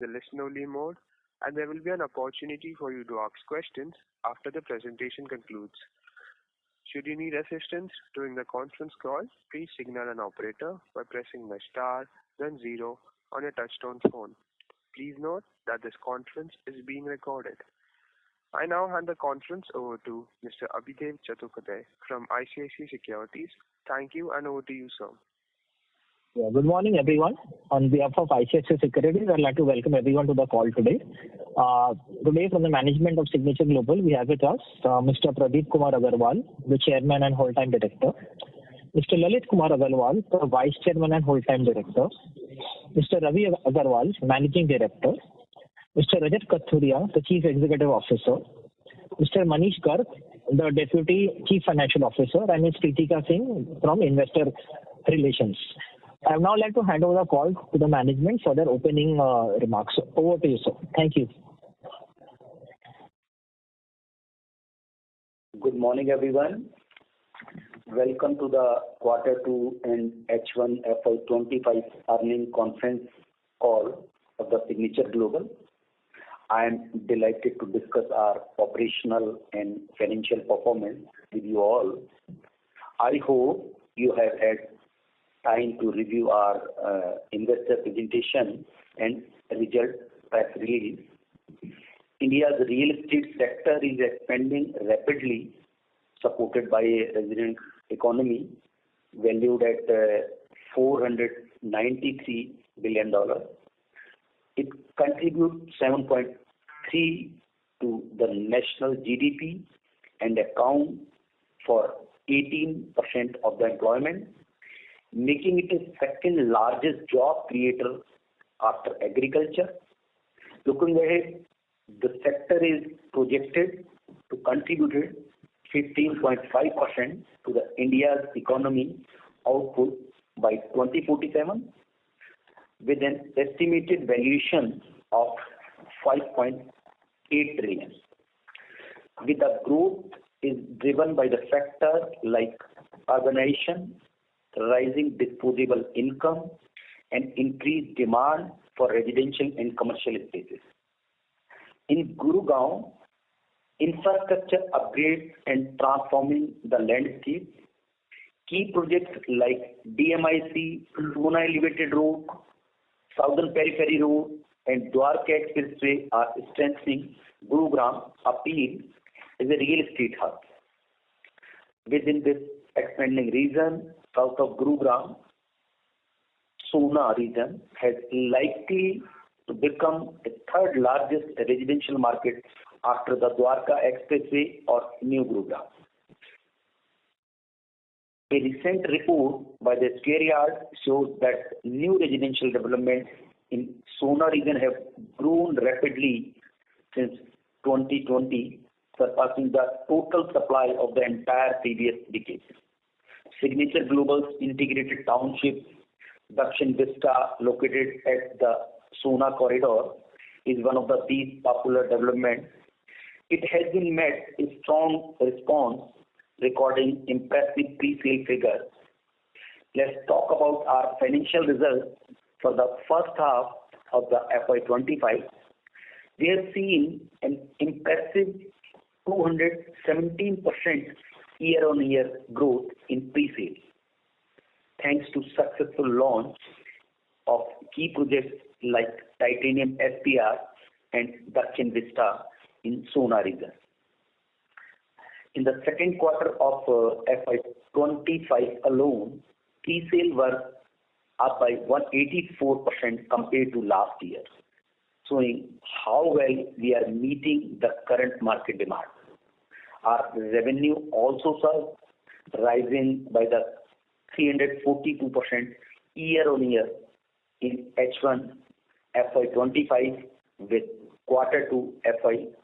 the listen-only mode, and there will be an opportunity for you to ask questions after the presentation concludes. Should you need assistance during the conference call, please signal an operator by pressing the star, then 0 on your touchtone phone. Please note that this conference is being recorded. I now hand the conference over to Mr. Abhidev Chattopadhyay from ICICI Securities. Thank you, and over to you, sir. Yeah, good morning, everyone. On behalf of ICICI Securities, I'd like to welcome everyone to the call today. Today, from the management of Signatureglobal, we have with us Mr. Pradeep Kumar Agarwal, the Chairman and Whole-Time Director, Mr. Lalit Kumar Agarwal, the Vice Chairman and Whole-Time Director, Mr. Ravi Agarwal, Managing Director, Mr. Rajat Kathuria, the Chief Executive Officer, Mr. Manish Garg, the Deputy Chief Financial Officer, and Ms. Pritika Singh from Investor Relations. I would now like to hand over the call to the management for their opening remarks. Over to you, sir. Thank you. Good morning, everyone. Welcome to the Q2 and H1 FY25 earnings conference call of the Signatureglobal. I am delighted to discuss our operational and financial performance with you all. I hope you have had time to review our investor presentation and result press release. India's real estate sector is expanding rapidly, supported by a resilient economy valued at $493 billion. It contributes 7.3% to the national GDP and accounts for 18% of the employment, making it the second largest job creator after agriculture. Looking ahead, the sector is projected to contribute 15.5% to the India's economy output by 2047, with an estimated valuation of 5.8 trillion. With the growth is driven by the factors like urbanization, rising disposable income, and increased demand for residential and commercial spaces. In Gurugram, infrastructure upgrades and transforming the landscape. Key projects like DMIC, Pune Elevated Road, Southern Periphery Road, and Dwarka Expressway are strengthening Gurugram appeal as a real estate hub. Within this expanding region, south of Gurugram, Sona region has likely to become the third largest residential market after the Dwarka Expressway or New Gurugram. A recent report by the Scariard shows that new residential developments in Sona region have grown rapidly since 2020, surpassing the total supply of the entire previous decade. Signatureglobal's integrated township, Dakshin Vista, located at the Sona corridor, is one of these popular developments. It has been met a strong response, recording impressive pre-sale figures. Let's talk about our financial results for the first half of the FY25. We have seen an impressive 217% year-on-year growth in pre-sales, thanks to successful launch of key projects like Titanium SPR and Dakshin Vista in Sona region. In the second quarter of FY25 alone, pre-sales were up by 184% compared to last year, showing how well we are meeting the current market demand. Our revenue also saw rising by the 342% year-on-year in H1 FY25, with Q2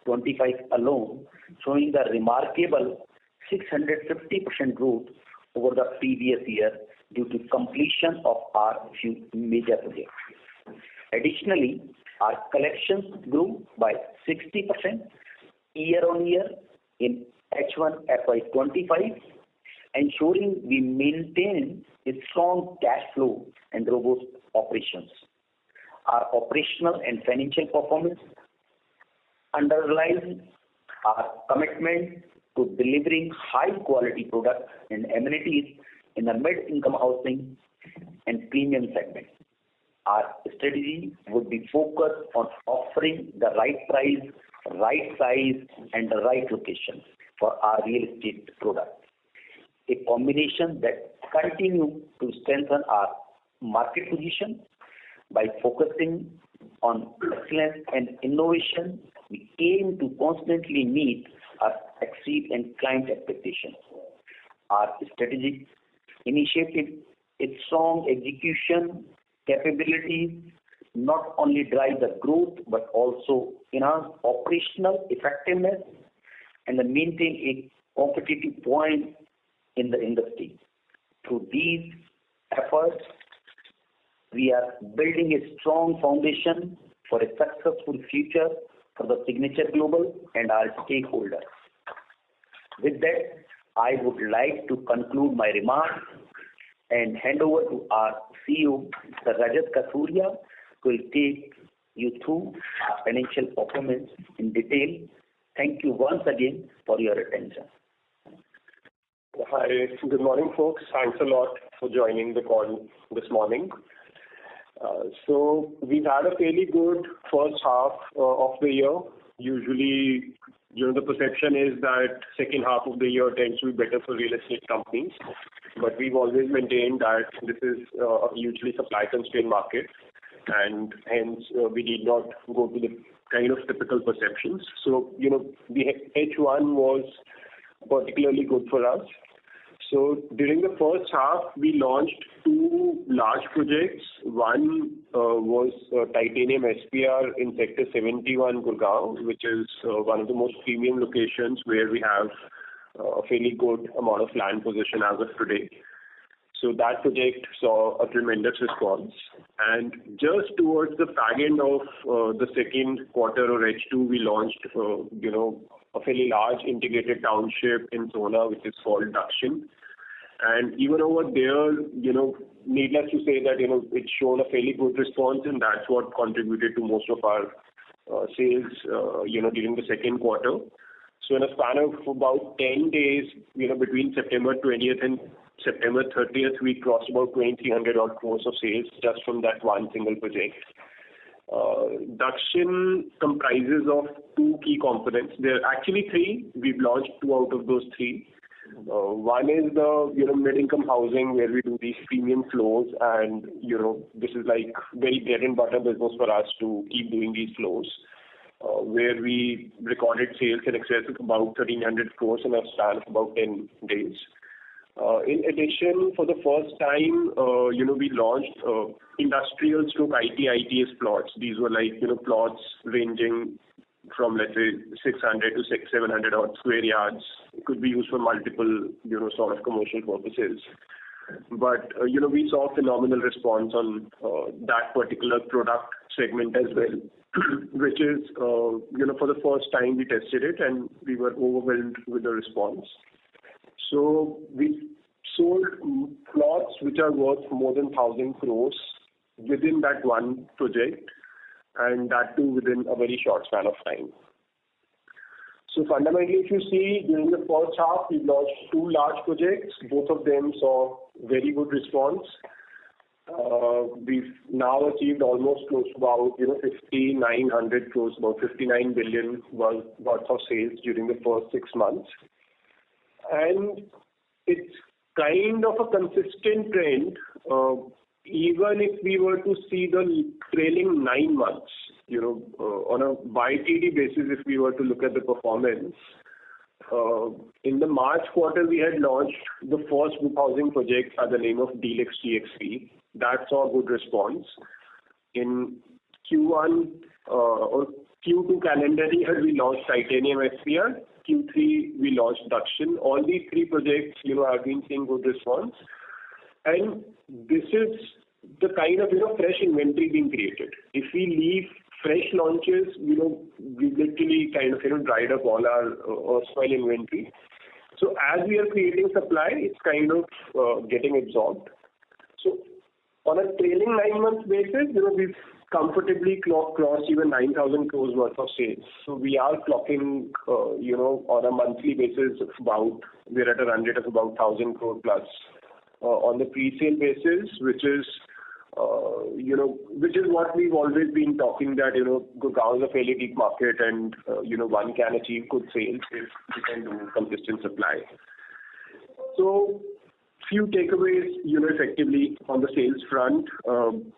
FY25 alone showing the remarkable 650% growth over the previous year due to completion of our few major projects. Additionally, our collections grew by 60% year-on-year in H1 FY25, ensuring we maintain a strong cash flow and robust operations. Our operational and financial performance underlies our commitment to delivering high-quality products and amenities in the mid-income housing and premium segment. Our strategy would be focused on offering the right price, right size, and the right location for our real estate products. A combination that continue to strengthen our market position by focusing on excellence and innovation. We aim to constantly meet or exceed and client expectations. Our strategic initiative, its strong execution capabilities not only drive the growth but also enhance operational effectiveness and maintain a competitive point in the industry. Through these efforts, we are building a strong foundation for a successful future for the Signature Global and our stakeholders. With that, I would like to conclude my remarks and hand over to our CEO, Mr. Rajat Kathuria, who will take you through our financial performance in detail. Thank you once again for your attention. Hi, good morning, folks. Thanks a lot for joining the call this morning. So we've had a fairly good first half of the year. Usually, the perception is that second half of the year tends to be better for real estate companies. But we've always maintained that this is a hugely supply-constrained market, and hence we need not go to the kind of typical perceptions. So, the H1 was particularly good for us. So during the first half, we launched two large projects. One was Titanium SPR in Sector 71, Gurgaon, which is one of the most premium locations where we have a fairly good amount of land position as of today. So that project saw a tremendous response. And just towards the fag end of the second quarter or H2, we launched, a fairly large integrated township in Sona, which is called Dakshin. And even over there, needless to say that, it's shown a fairly good response, and that's what contributed to most of our sales, during the second quarter. So in a span of about 10 days, between September 20th and September 30th, we crossed about 2,300 odd crores of sales just from that one single project. Dakshin comprises of two key components. There are actually three. We've launched two out of those three. One is the mid-income housing where we do these premium floors, and this is like very bread and butter business for us to keep doing these floors, where we recorded sales in excess of about 1,300 crores in a span of about 10 days. In addition, for the first time, we launched industrial stroke ITS plots. These were like, plots ranging from, let's say, 600 to 700 odd square yards. It could be used for multiple, sort of commercial purposes. But, we saw phenomenal response on that particular product segment as well, which is, for the first time we tested it and we were overwhelmed with the response. So we sold plots which are worth more than 1,000 crores within that one project, and that too within a very short span of time. So fundamentally, if you see, during the first half, we launched two large projects. Both of them saw very good response. We've now achieved almost close to about 5,900 crores, about 59 billion worth of sales during the first 6 months. And it's kind of a consistent trend, even if we were to see the trailing 9 months, on a YTD basis, if we were to look at the performance. In the March quarter, we had launched the first group housing project by the name of Deluxe TXP. That saw a good response. In Q1 or Q2 calendar year, we launched Titanium SPR. Q3, we launched Dakshin. All these three projects, have been seeing good response. And this is the kind of, fresh inventory being created. If we leave fresh launches, we literally kind of, dried up all our erstwhile inventory. So as we are creating supply, it's kind of getting absorbed. So on a trailing 9 months basis, we've comfortably crossed even 9,000 crores worth of sales. So we are clocking, on a monthly basis, we're at a run rate of about 1,000 crore plus on the pre-sale basis, which is what we've always been talking that, Gurgaon is a fairly deep market and, one can achieve good sales if we can do consistent supply. So, few takeaways, effectively on the sales front.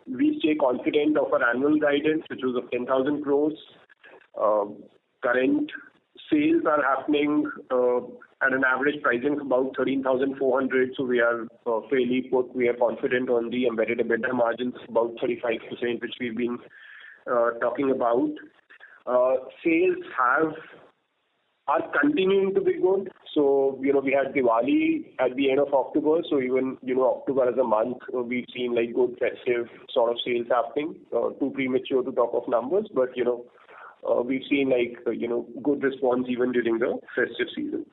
We stay confident of our annual guidance, which was of 10,000 crores. Current sales are happening at an average pricing of about 13,400. So we are we are confident on the embedded EBITDA margins, about 35%, which we've been talking about. Sales are continuing to be good. So, we had Diwali at the end of October. So even, October as a month, we've seen like good festive sort of sales happening. Too premature to talk of numbers, but, we've seen like, good response even during the festive season.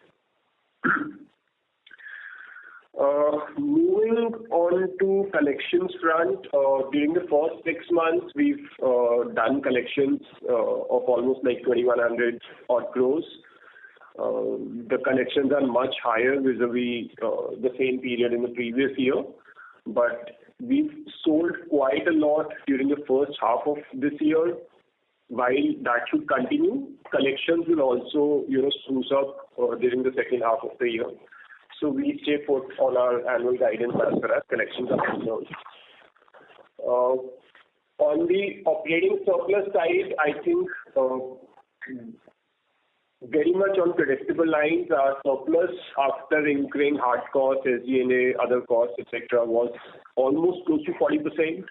Moving on to collections front, during the first 6 months, we've done collections of almost like 2,100 odd crores. The collections are much higher vis-a-vis the same period in the previous year, but we've sold quite a lot during the first half of this year. While that should continue, collections will also, spruce up during the second half of the year. So we stay put on our annual guidance as far as collections are concerned. On the operating surplus side, I think very much on predictable lines, our surplus after incurring hard costs, SG&A, other costs, etc., was almost close to 40%.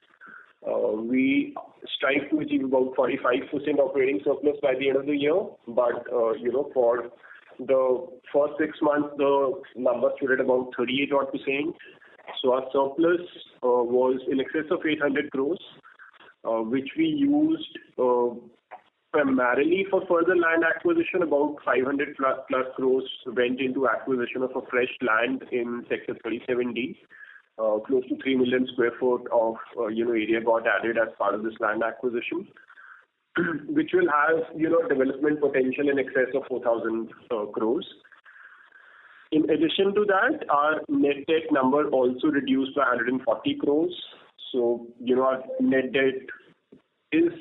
We strive to achieve about 45% operating surplus by the end of the year, but for the first 6 months, the number stood at about 38%. So our surplus was in excess of 800 crores, which we used primarily for further land acquisition. About 500 plus crores went into acquisition of a fresh land in Sector 37D. Close to 3 million square foot of area got added as part of this land acquisition, which will have development potential in excess of 4,000 crores. In addition to that, our net debt number also reduced by 140 crores. So our net debt is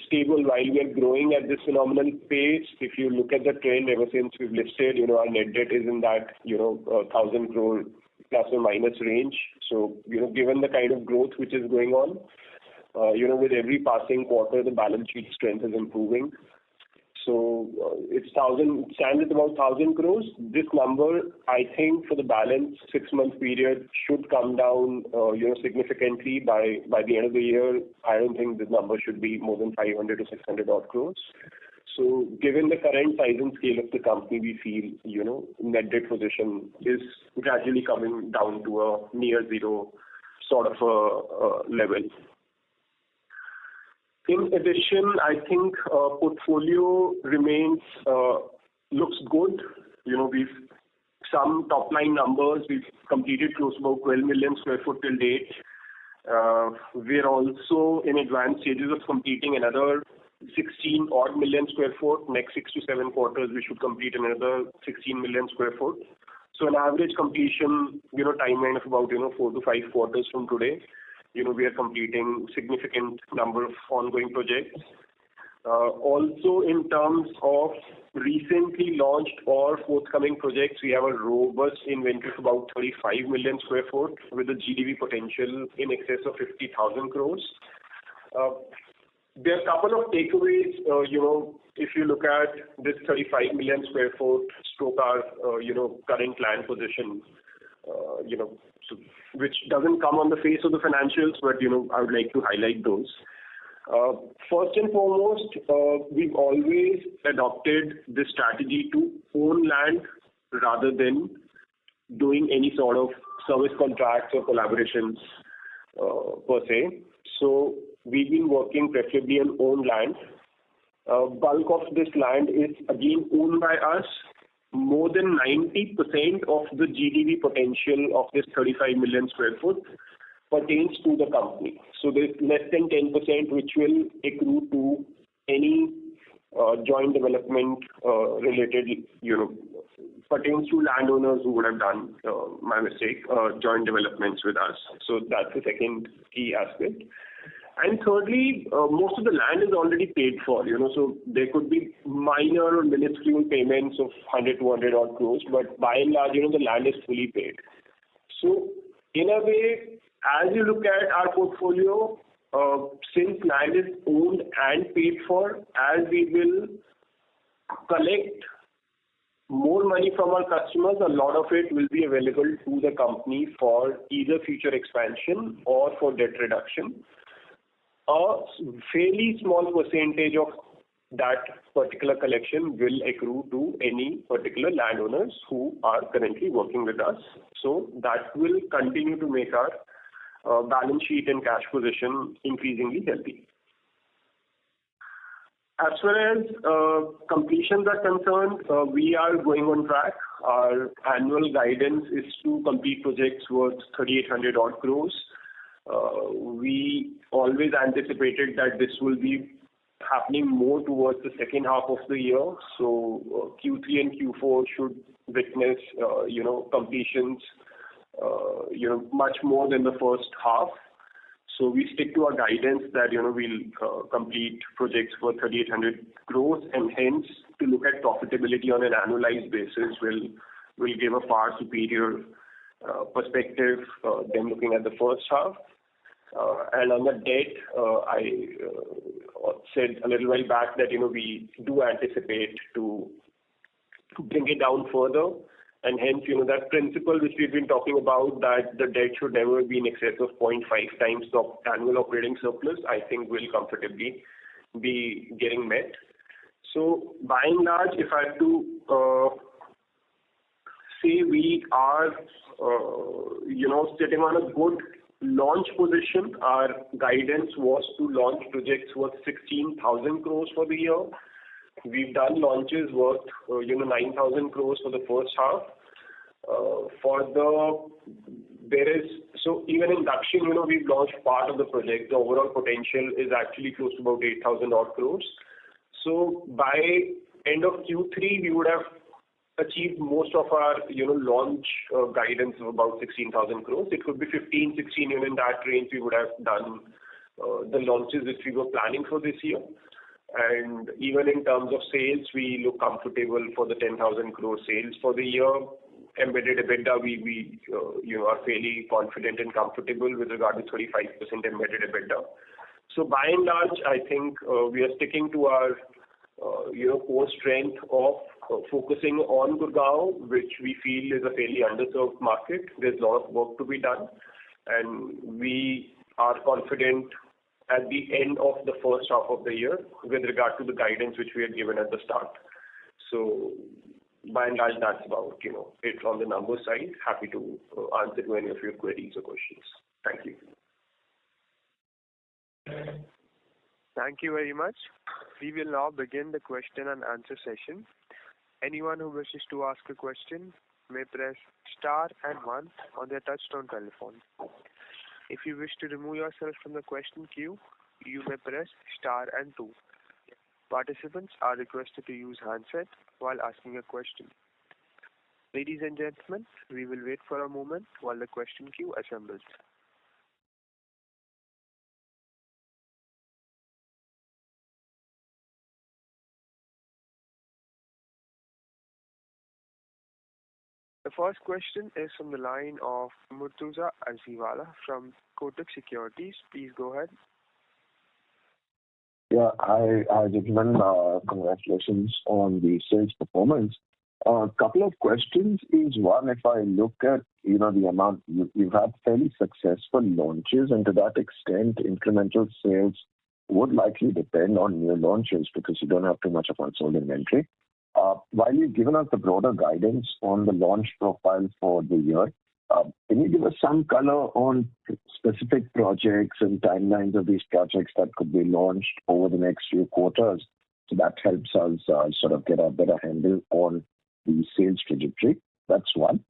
stable while we are growing at this phenomenal pace. If you look at the trend ever since we've listed, our net debt is in that 1,000 crore plus or minus range. So, given the kind of growth which is going on, with every passing quarter, the balance sheet strength is improving. So, it stands at about 1,000 crores. This number, I think, for the balance 6-month period should come down, significantly by the end of the year. I don't think this number should be more than 500 to 600 odd crores. So, given the current size and scale of the company, we feel, net debt position is gradually coming down to a near zero sort of a level. In addition, I think portfolio looks good. We've some top line numbers. We've completed close to about 12 million square foot till date. We're also in advanced stages of completing another 16 odd million square foot. Next 6 to 7 quarters, we should complete another 16 million square foot. So an average completion, timeline of about 4 to 5 quarters from today. We are completing significant number of ongoing projects. Also, in terms of recently launched or forthcoming projects, we have a robust inventory of about 35 million square foot with a GDV potential in excess of 50,000 crores. There are a couple of takeaways, if you look at this 35 million square foot stroke our, current land position, which doesn't come on the face of the financials, but, I would like to highlight those. First and foremost, we've always adopted this strategy to own land rather than doing any sort of service contracts or collaborations per se. So we've been working preferably on own land. Bulk of this land is again owned by us. More than 90% of the GDV potential of this 35 million square foot pertains to the company. So there's less than 10% which will accrue to any joint development related, pertains to landowners who would have done, my mistake, joint developments with us. So that's the second key aspect. And thirdly, most of the land is already paid for, so there could be minor or minuscule payments of 100, 200 odd crores, but by and large, the land is fully paid. So in a way, as you look at our portfolio, since land is owned and paid for, as we will collect more money from our customers, a lot of it will be available to the company for either future expansion or for debt reduction. A fairly small percentage of that particular collection will accrue to any particular landowners who are currently working with us. So that will continue to make our balance sheet and cash position increasingly healthy. As far as completions are concerned, we are going on track. Our annual guidance is to complete projects worth 3,800 odd crores. We always anticipated that this will be happening more towards the second half of the year. So Q3 and Q4 should witness, completions, much more than the first half. So we stick to our guidance that, we'll complete projects for 3,800 crores, and hence to look at profitability on an annualized basis will give a far superior perspective than looking at the first half. And on the debt, I said a little while back that, we do anticipate to bring it down further. And hence, that principle which we've been talking about, that the debt should never be in excess of 0.5 times the annual operating surplus, I think will comfortably be getting met. So by and large, if I have to say we are, sitting on a good launch position. Our guidance was to launch projects worth 16,000 crores for the year. We've done launches worth, 9,000 crores for the first half. So even in Dakshin, we've launched part of the project. The overall potential is actually close to about 8,000 odd crores. So by end of Q3, we would have achieved most of our, launch guidance of about 16,000 crores. It could be 15, 16, in that range we would have done the launches which we were planning for this year. And even in terms of sales, we look comfortable for the 10,000 crore sales for the year. Embedded EBITDA, we are fairly confident and comfortable with regard to 35% embedded EBITDA. So by and large, I think we are sticking to our core strength of focusing on Gurgaon, which we feel is a fairly underserved market. There's a lot of work to be done, and we are confident at the end of the first half of the year with regard to the guidance which we had given at the start. So by and large, that's about, it on the number side. Happy to answer to any of your queries or questions. Thank you. Thank you very much. We will now begin the question and answer session. Anyone who wishes to ask a question may press star and 1 on their touchtone telephone. If you wish to remove yourself from the question queue, you may press star and 2. Participants are requested to use handset while asking a question. Ladies and gentlemen, we will wait for a moment while the question queue assembles. The first question is from the line of Murtuza Arsiwalla from Kotak Securities. Please go ahead. Yeah, hi gentlemen. Congratulations on the sales performance. A couple of questions is one, if I look at, the amount, you've had fairly successful launches, and to that extent, incremental sales would likely depend on new launches because you don't have too much of unsold inventory. While you've given us the broader guidance on the launch profile for the year, can you give us some color on specific projects and timelines of these projects that could be launched over the next few quarters? So that helps us sort of get a better handle on the sales trajectory. That's one.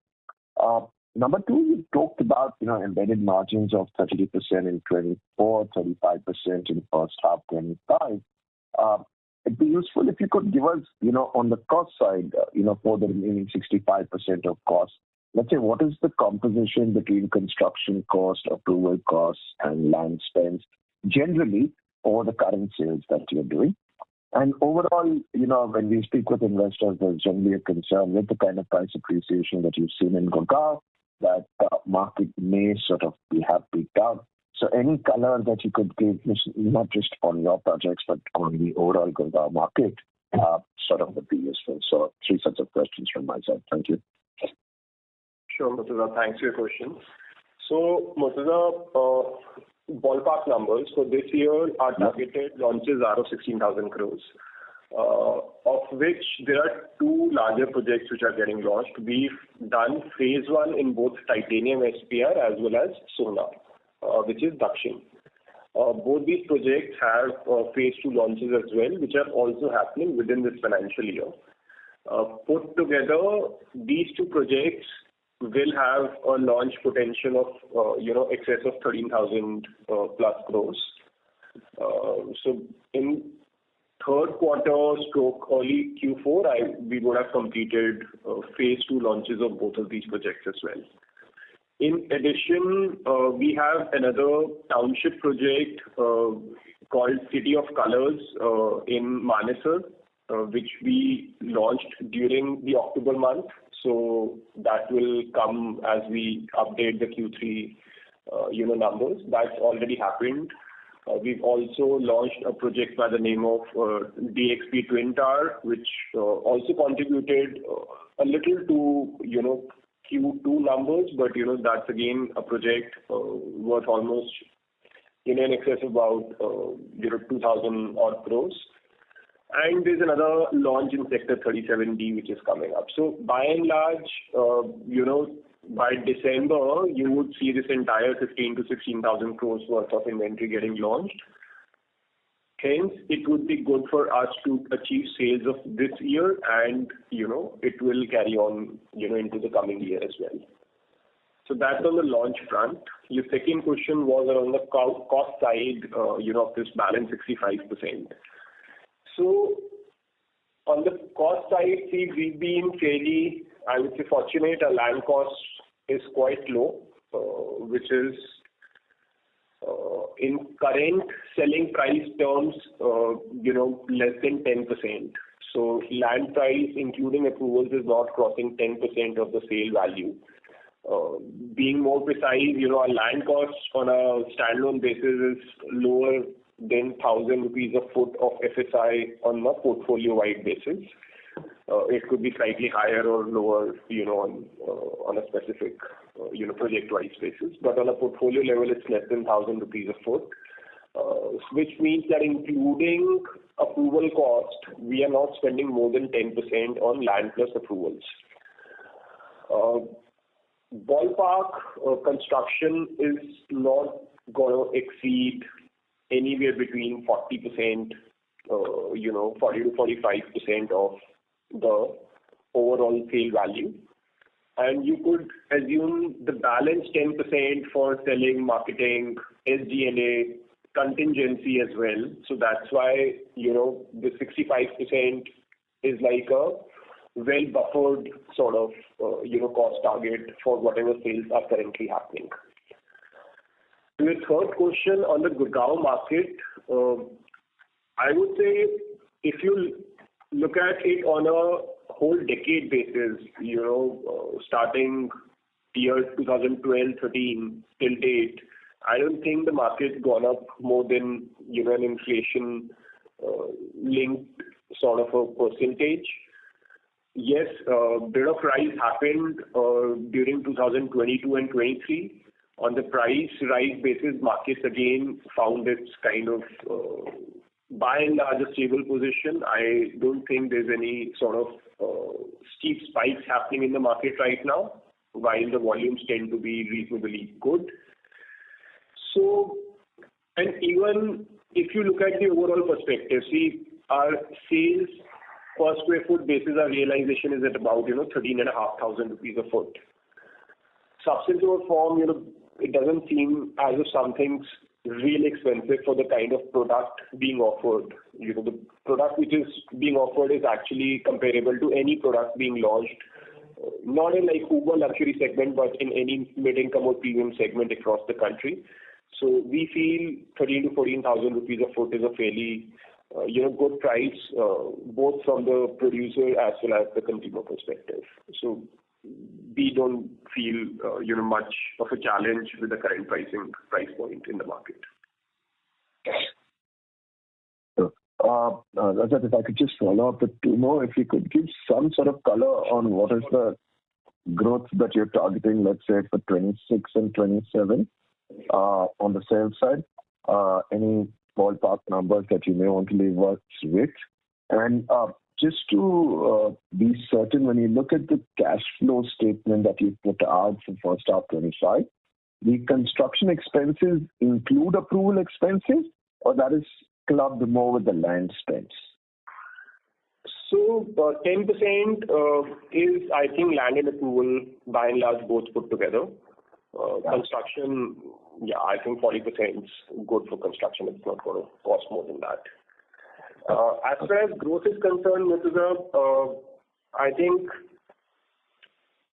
Number two, you talked about, embedded margins of 32% in 24, 35% in first half 25. It'd be useful if you could give us, on the cost side, for the remaining 65% of costs, let's say, what is the composition between construction cost, approval costs, and land spends generally over the current sales that you're doing? And overall, when we speak with investors, there's generally a concern with the kind of price appreciation that you've seen in Gurgaon, that market may sort of have peaked out. So any color that you could give, not just on your projects, but on the overall Gurgaon market, sort of would be useful. So 3 sets of questions from my side. Thank you. Sure, Murtuza. Thanks for your questions. So, Murtuza, ballpark numbers for this year, our targeted launches are of 16,000 crores, of which there are 2 larger projects which are getting launched. We've done phase 1 in both titanium SPR as well as Sona, which is Dakshin. Both these projects have phase 2 launches as well, which are also happening within this financial year. Put together, these 2 projects will have a launch potential of excess of 13,000 plus crores. So in third quarter stroke early Q4, we would have completed phase 2 launches of both of these projects as well. In addition, we have another township project called City of Colors in Manesar, which we launched during the October month. So that will come as we update the Q3 numbers. That's already happened. We've also launched a project by the name of DXP Twin Tower, which also contributed a little to Q2 numbers, but that's again a project worth almost in excess of about 2,000 odd crores. And there's another launch in Sector 37D which is coming up. So by and large, by December, you would see this entire 15 to 16,000 crores worth of inventory getting launched. Hence, it would be good for us to achieve sales of this year, and it will carry on into the coming year as well. So that's on the launch front. Your second question was around the cost side, of this balance 65%. So on the cost side, see, we've been fairly, I would say, fortunate. Our land cost is quite low, which is in current selling price terms, less than 10%. So land price, including approvals, is not crossing 10% of the sale value. Being more precise, our land cost on a standalone basis is lower than 1,000 rupees a foot of FSI on a portfolio-wide basis. It could be slightly higher or lower, on a specific, project-wise basis. But on a portfolio level, it's less than 1,000 rupees a foot, which means that including approval cost, we are not spending more than 10% on land plus approvals. Ballpark construction is not going to exceed anywhere between 40%, 40 to 45% of the overall sale value. And you could assume the balance 10% for selling, marketing, SG&A, contingency as well. So that's why, the 65% is like a well-buffered sort of, cost target for whatever sales are currently happening. To your third question on the Gurgaon market, I would say if you look at it on a whole decade basis, starting year 2012-13 till date, I don't think the market's gone up more than, an inflation linked sort of a percentage. Yes, a bit of rise happened during 2022 and 23. On the price rise basis, markets again found its kind of by and large a stable position. I don't think there's any sort of steep spikes happening in the market right now, while the volumes tend to be reasonably good. So, and even if you look at the overall perspective, see, our sales per square foot basis, our realization is at about 13,500 rupees a foot. substance over form, it doesn't seem as if something's really expensive for the kind of product being offered. The product which is being offered is actually comparable to any product being launched, not in like uber luxury segment, but in any mid-income or premium segment across the country. So we feel 13 to 14,000 rupees a foot is a fairly good price, both from the producer as well as the consumer perspective. So we don't feel much of a challenge with the current price point in the market. Rajat, if I could just follow up with two more, if you could give some sort of color on what is the growth that you're targeting, let's say for 26 and 27 on the sales side. Any ballpark numbers that you may want to leave us with? And just to be certain, when you look at the cash flow statement that you put out for first half 25, the construction expenses include approval expenses, or that is clubbed more with the land spends? So 10% is, I think, land and approval by and large both put together. Construction, I think 40% is good for construction. It's not going to cost more than that. As far as growth is concerned, Murtuza, I think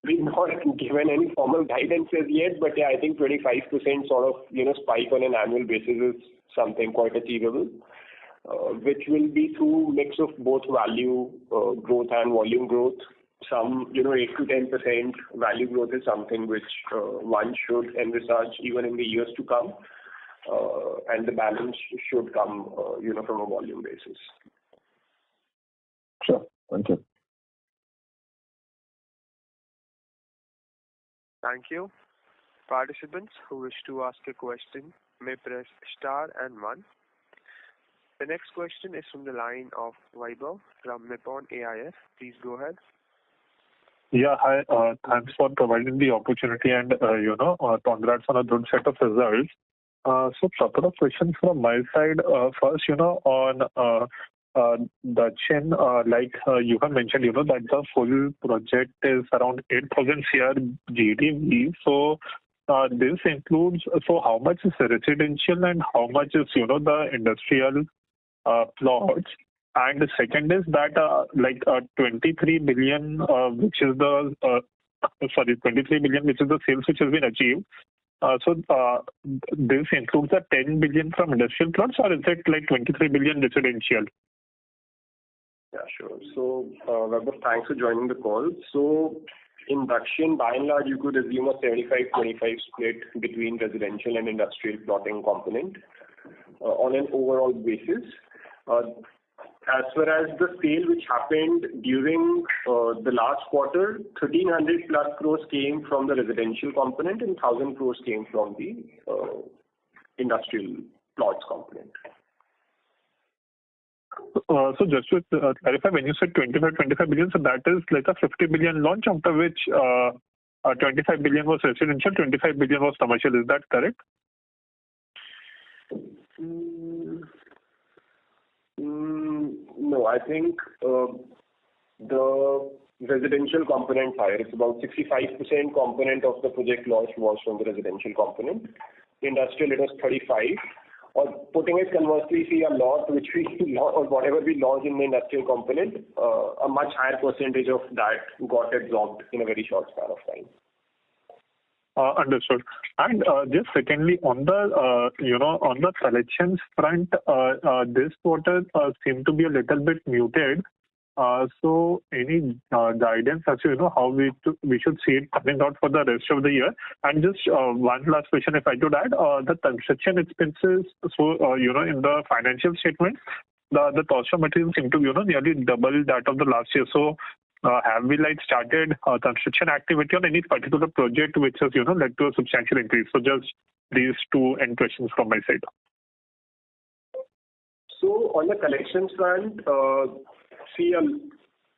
we've not given any formal guidance as yet, but I think 25% sort of spike on an annual basis is something quite achievable, which will be through mix of both value growth and volume growth. Some 8 to 10% value growth is something which one should envisage even in the years to come, and the balance should come from a volume basis. Sure. Thank you. Thank you. Participants who wish to ask a question may press star and 1. The next question is from the line of Vaibhav from Nippon AIF. Please go ahead. Yeah, hi. Thanks for providing the opportunity and, congrats on a good set of results. So couple of questions from my side. First, on Dakshin, like you have mentioned, that the full project is around 8,000 CR GDV. So this includes, so how much is residential and how much is, the industrial plots? And the second is that 23 billion, which is the 23 billion, which is the sales which has been achieved. So this includes the 10 billion from industrial plots, or is it like 23 billion residential? Yeah, sure. So, Vaibhav, thanks for joining the call. So, in Dakshin, by and large, you could assume a 75-25 split between residential and industrial plotting component on an overall basis. As far as the sale which happened during the last quarter, 1,300 plus crores came from the residential component and 1,000 crores came from the industrial plots component. So just to clarify, when you said 25 billion, so that is like a 50 billion launch, after which 25 billion was residential, 25 billion was commercial. Is that correct? No, I think the residential component higher. It's about 65% component of the project launch was from the residential component. Industrial, it was 35. Or putting it conversely, see a lot which we or whatever we launched in the industrial component, a much higher percentage of that got absorbed in a very short span of time. Understood. And just secondly, on the on the collections front, this quarter seemed to be a little bit muted. So any guidance as to how we should see it coming out for the rest of the year? And just one last question, if I could add, the construction expenses. So in the financial statement, the cost of materials seem to nearly double that of the last year. So have we started construction activity on any particular project which has led to a substantial increase? So just these two end questions from my side. So on the collections front,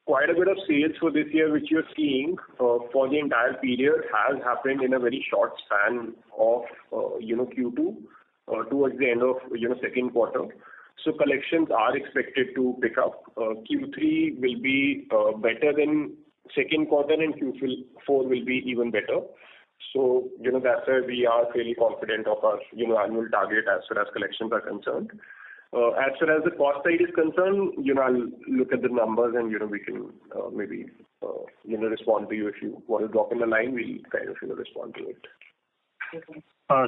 quite a bit of sales for this year which you're seeing for the entire period has happened in a very short span of Q2 towards the end of second quarter. So collections are expected to pick up. Q3 will be better than second quarter, and Q4 will be even better. So, that's why we are fairly confident of our, annual target as far as collections are concerned. As far as the cost side is concerned, I'll look at the numbers and, we can maybe, respond to you. If you want to drop in a line, we'll kind of, respond to it.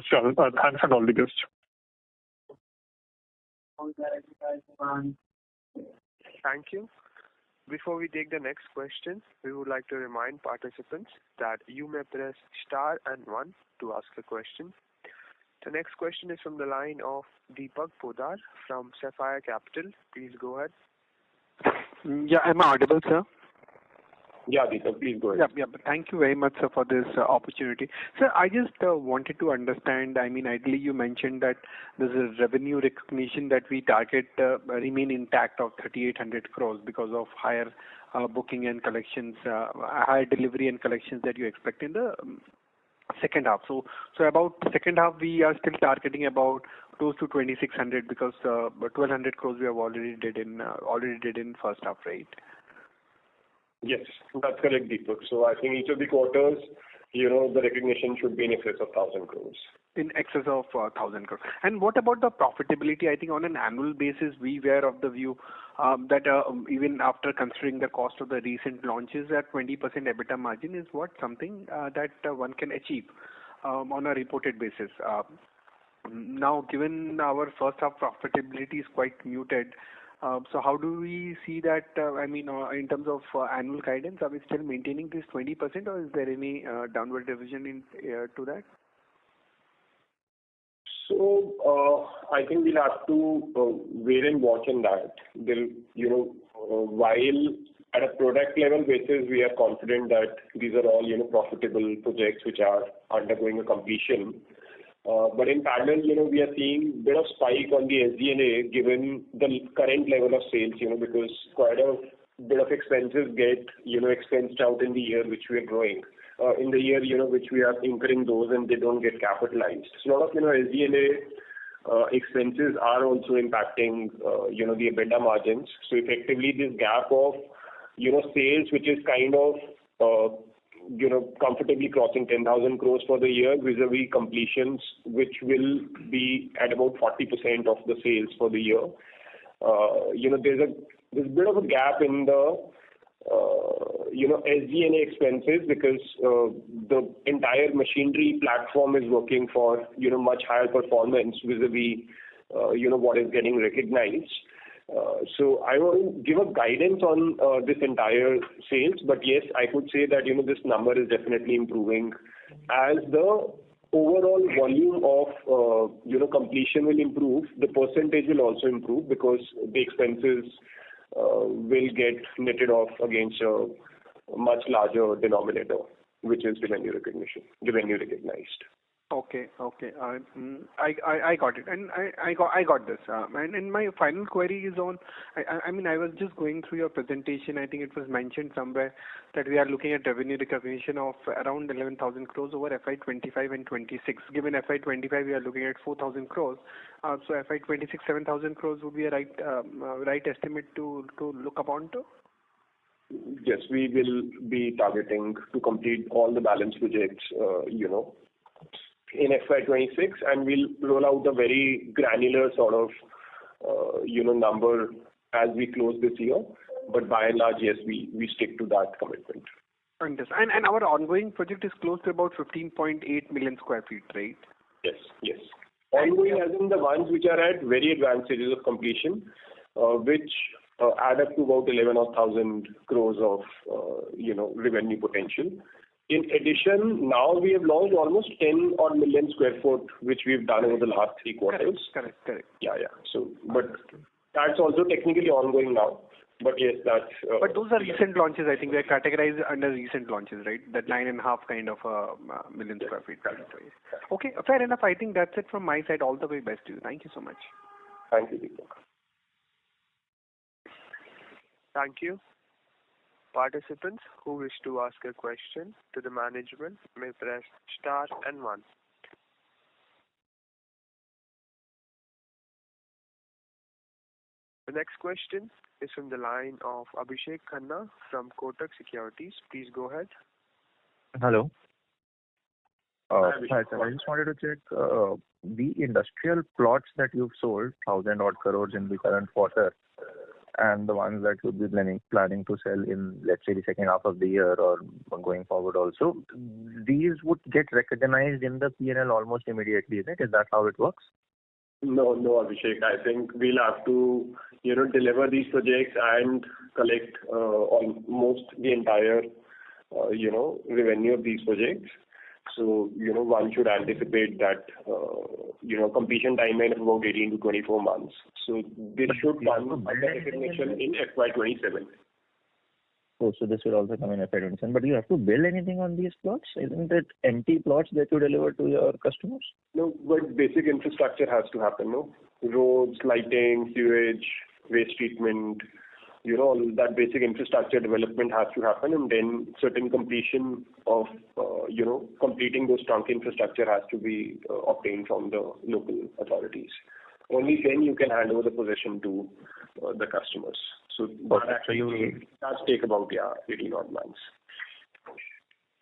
Sure. Thanks and all the best. Thank you. Before we take the next question, we would like to remind participants that you may press star and 1 to ask a question. The next question is from the line of Deepak Podar from Sapphire Capital. Please go ahead. Yeah, am I audible, sir? Yeah, Deepak, please go ahead. Yeah. Thank you very much, sir, for this opportunity. Sir, I just wanted to understand, ideally you mentioned that there's a revenue recognition that we target remain intact of 3,800 crores because of higher booking and collections, higher delivery and collections that you expect in the second half. So about second half, we are still targeting about close to 2,600 because 1,200 crores we have already did in first half, right? Yes, that's correct, Deepak. So I think each of the quarters, the recognition should be in excess of 1,000 crores. In excess of 1,000 crores. And what about the profitability? I think on an annual basis, we were of the view that even after considering the cost of the recent launches, that 20% EBITDA margin is something that one can achieve on a reported basis. Now, given our first half profitability is quite muted, so how do we see that, in terms of annual guidance, are we still maintaining this 20% or is there any downward revision to that? So, I think we'll have to wait and watch on that. While at a product level basis, we are confident that these are all, profitable projects which are undergoing a completion. But in parallel, we are seeing a bit of spike on the SG&A given the current level of sales, because quite a bit of expenses get, expensed out in the year which we are growing. In the year, which we are incurring those and they don't get capitalized. So a lot of, SG&A expenses are also impacting, the EBITDA margins. So effectively this gap of, sales which is kind of, comfortably crossing 10,000 crores for the year vis-a-vis completions, which will be at about 40% of the sales for the year. There's a bit of a gap in the, SG&A expenses because the entire machinery platform is working for, much higher performance vis-a-vis, what is getting recognized. So I won't give a guidance on this entire sales, but yes, I could say that, this number is definitely improving as the overall volume of, completion will improve. The percentage will also improve because the expenses will get netted off against a much larger denominator, which is revenue recognized. Okay. I got it, and I got this. And my final query is on. I was just going through your presentation. I think it was mentioned somewhere that we are looking at revenue recognition of around 11,000 crores over FY25 and 26. Given FY25, we are looking at 4,000 crores. So FY26, 7,000 crores would be a right estimate to look upon to. Yes, we will be targeting to complete all the balance projects, in FY26, and we'll roll out a very granular sort of, number as we close this year. But by and large, yes, we stick to that commitment. Understand. And our ongoing project is close to about 15.8 million square feet, right? Yes. Ongoing as in the ones which are at very advanced stages of completion, which add up to about 11,000 crores of, revenue potential. In addition, now we have launched almost 10 odd million square foot, which we've done over the last 3 quarters. Correct. Yeah. So, but that's also technically ongoing now. But yes, that's. But those are recent launches. I think they are categorized under recent launches, right? That 9.5 kind of million square feet. Okay, fair enough. I think that's it from my side. All the way best to you. Thank you so much. Thank you, Deepak. Thank you. Participants who wish to ask a question to the management may press star and 1. The next question is from the line of Abhishek Khanna from Kotak Securities. Please go ahead. Hello. Hi, sir. I just wanted to check the industrial plots that you've sold, 1,000 odd crores in the current quarter, and the ones that you'll be planning to sell in, let's say, the second half of the year or going forward also, these would get recognized in the P&L almost immediately, isn't it? Is that how it works? No, Abhishek. I think we'll have to, deliver these projects and collect almost the entire, revenue of these projects. So, one should anticipate that, completion timeline of about 18 to 24 months. So this should come under recognition in FY27. Oh, so this will also come in FY27. But you have to build anything on these plots? Isn't it empty plots that you deliver to your customers? No, but basic infrastructure has to happen, no? Roads, lighting, sewage, waste treatment, all that basic infrastructure development has to happen, and then certain completion of, completing those trunk infrastructure has to be obtained from the local authorities. Only then you can hand over the possession to the customers. So that actually does take about 18 odd months.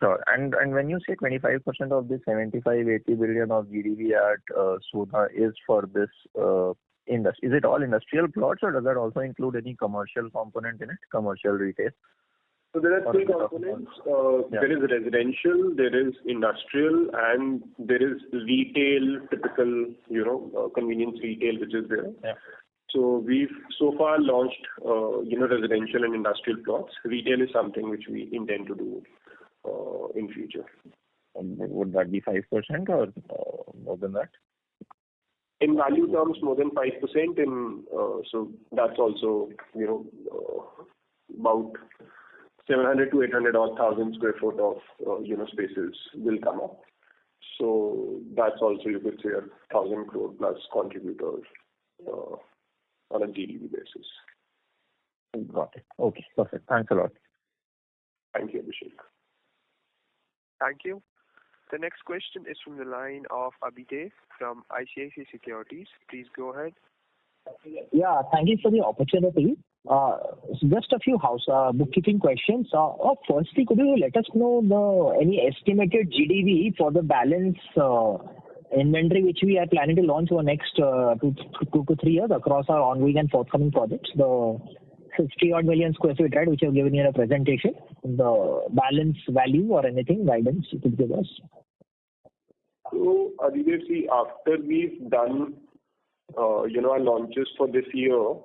Sure. And when you say 25% of this 75-80 billion of GDV at Soda is for this industry, is it all industrial plots, or does that also include any commercial component in it, commercial retail? So there are three components. There is residential, there is industrial, and there is retail, typical, convenience retail, which is there. Yeah. So we've so far launched, residential and industrial plots. Retail is something which we intend to do in future. And would that be 5% or more than that? In value terms, more than 5%. So that's also, about 700 to 800 odd thousand square foot of, spaces will come up. So that's also, you could say, 1,000 crore plus contributors on a GDV basis. Got it. Okay, perfect. Thanks a lot. Thank you, Abhishek. Thank you. The next question is from the line of Abhijay from ICICI Securities. Please go ahead. Yeah, thank you for the opportunity. Just a few bookkeeping questions. Firstly, could you let us know any estimated GDV for the balance inventory which we are planning to launch over next 2 to 3 years across our ongoing and forthcoming projects? The 50 odd million square feet, right, which you have given in a presentation, the balance value or anything, guidance you could give us? So, Aditya, see, after we've done, our launches for this year,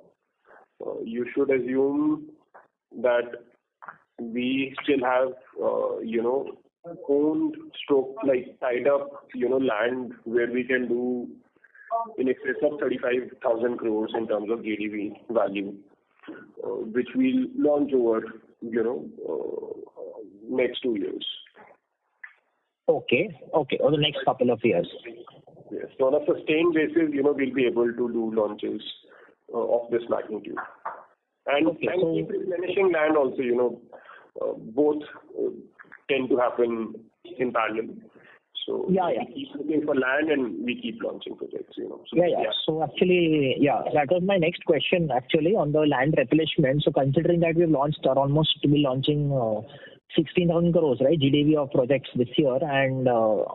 you should assume that we still have, owned stroke, like tied up, land where we can do in excess of 35,000 crores in terms of GDV value, which we'll launch over, next 2 years. Okay, over the next couple of years. Yes. So on a sustained basis, we'll be able to do launches of this magnitude. And keep replenishing land also, both tend to happen in parallel. So we keep looking for land and we keep launching projects, So, So actually, that was my next question actually on the land replenishment. So considering that we've launched or almost to be launching 16,000 crores, right, GDV of projects this year, and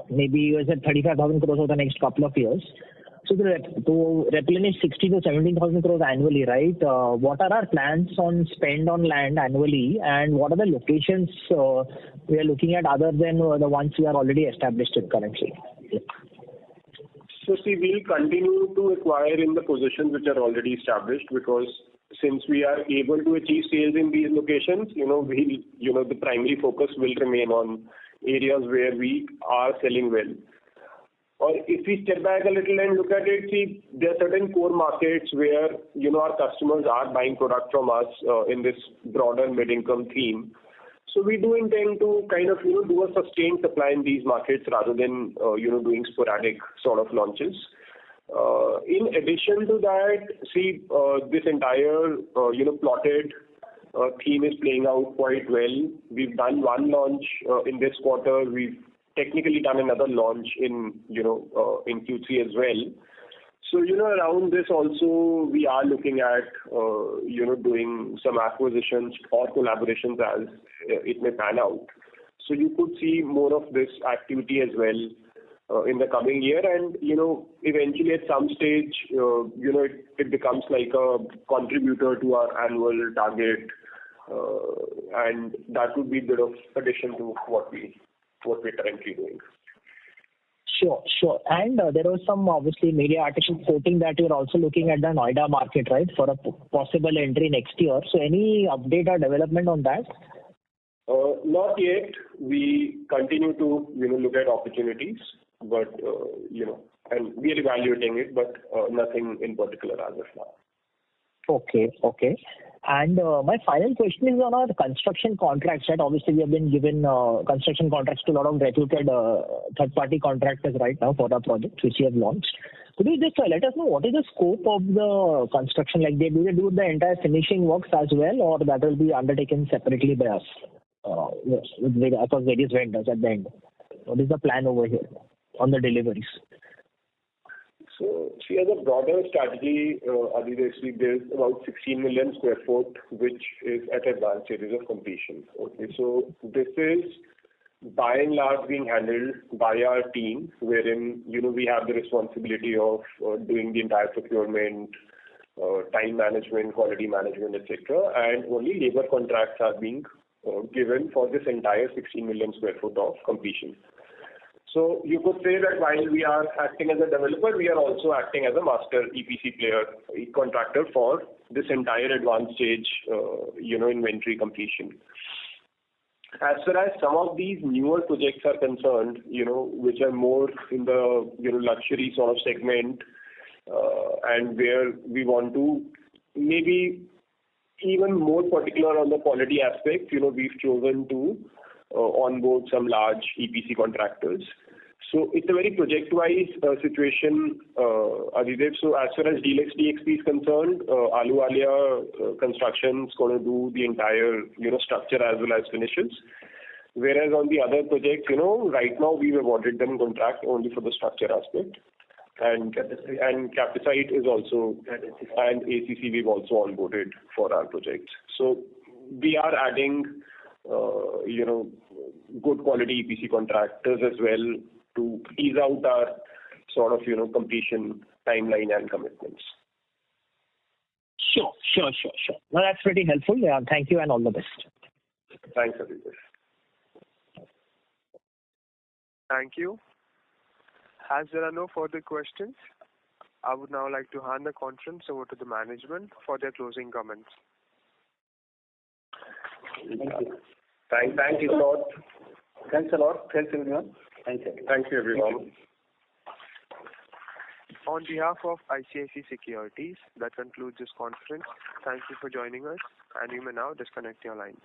maybe you said 35,000 crores over the next couple of years. So to replenish 16 to 17,000 crores annually, right? What are our plans on spend on land annually, and what are the locations we are looking at other than the ones we are already established in currently? So see, we'll continue to acquire in the positions which are already established, because since we are able to achieve sales in these locations, the primary focus will remain on areas where we are selling well. Or if we step back a little and look at it, see, there are certain core markets where, our customers are buying product from us in this broader mid-income theme. So we do intend to kind of, do a sustained supply in these markets rather than, doing sporadic sort of launches. In addition to that, see, this entire, plotted theme is playing out quite well. We've done one launch in this quarter. We've technically done another launch in Q3 as well. So, around this also, we are looking at, doing some acquisitions or collaborations as it may pan out. So you could see more of this activity as well in the coming year, and eventually at some stage it becomes like a contributor to our annual target, and that would be a bit of addition to what we're currently doing. Sure. And there was some obviously media articles quoting that you're also looking at the Noida market, right, for a possible entry next year. So any update or development on that? Not yet. We continue to look at opportunities, but and we are evaluating it, but nothing in particular as of now. Okay. And my final question is on our construction contracts, right? Obviously, we have been given construction contracts to a lot of reputed third-party contractors right now for our projects, which we have launched. Could you just let us know what is the scope of the construction? Like, do they do the entire finishing works as well, or that will be undertaken separately by us across various vendors at the end? What is the plan over here on the deliveries? So, see, as a broader strategy, there's about 16 million square foot, which is at advanced stages of completion. Okay, so this is by and large being handled by our team, wherein we have the responsibility of doing the entire procurement, time management, quality management, etc., and only labor contracts are being given for this entire 16 million square foot of completion. So you could say that while we are acting as a developer, we are also acting as a master EPC player, contractor for this entire advanced stage, inventory completion. As far as some of these newer projects are concerned, which are more in the luxury sort of segment, and where we want to maybe even more particular on the quality aspect, we've chosen to onboard some large EPC contractors. So it's a very project-wise situation, Adidev. So as far as Deluxe DXP is concerned, Ahluwalia Construction is going to do the entire structure as well as finishes. Whereas on the other projects, right now we've awarded them contract only for the structure aspect. And Capacite is also, and ACC we've also onboarded for our projects. So we are adding, good quality EPC contractors as well to ease out our sort of, completion timeline and commitments. Sure. Well, that's pretty helpful. Yeah, thank you and all the best. Thanks, Aditya. Thank you. As there are no further questions, I would now like to hand the conference over to the management for their closing comments. Thank you. Thank you a lot. Thanks a lot. Thanks, everyone. Thank you, everyone. On behalf of ICICI Securities, that concludes this conference. Thank you for joining us, and you may now disconnect your lines.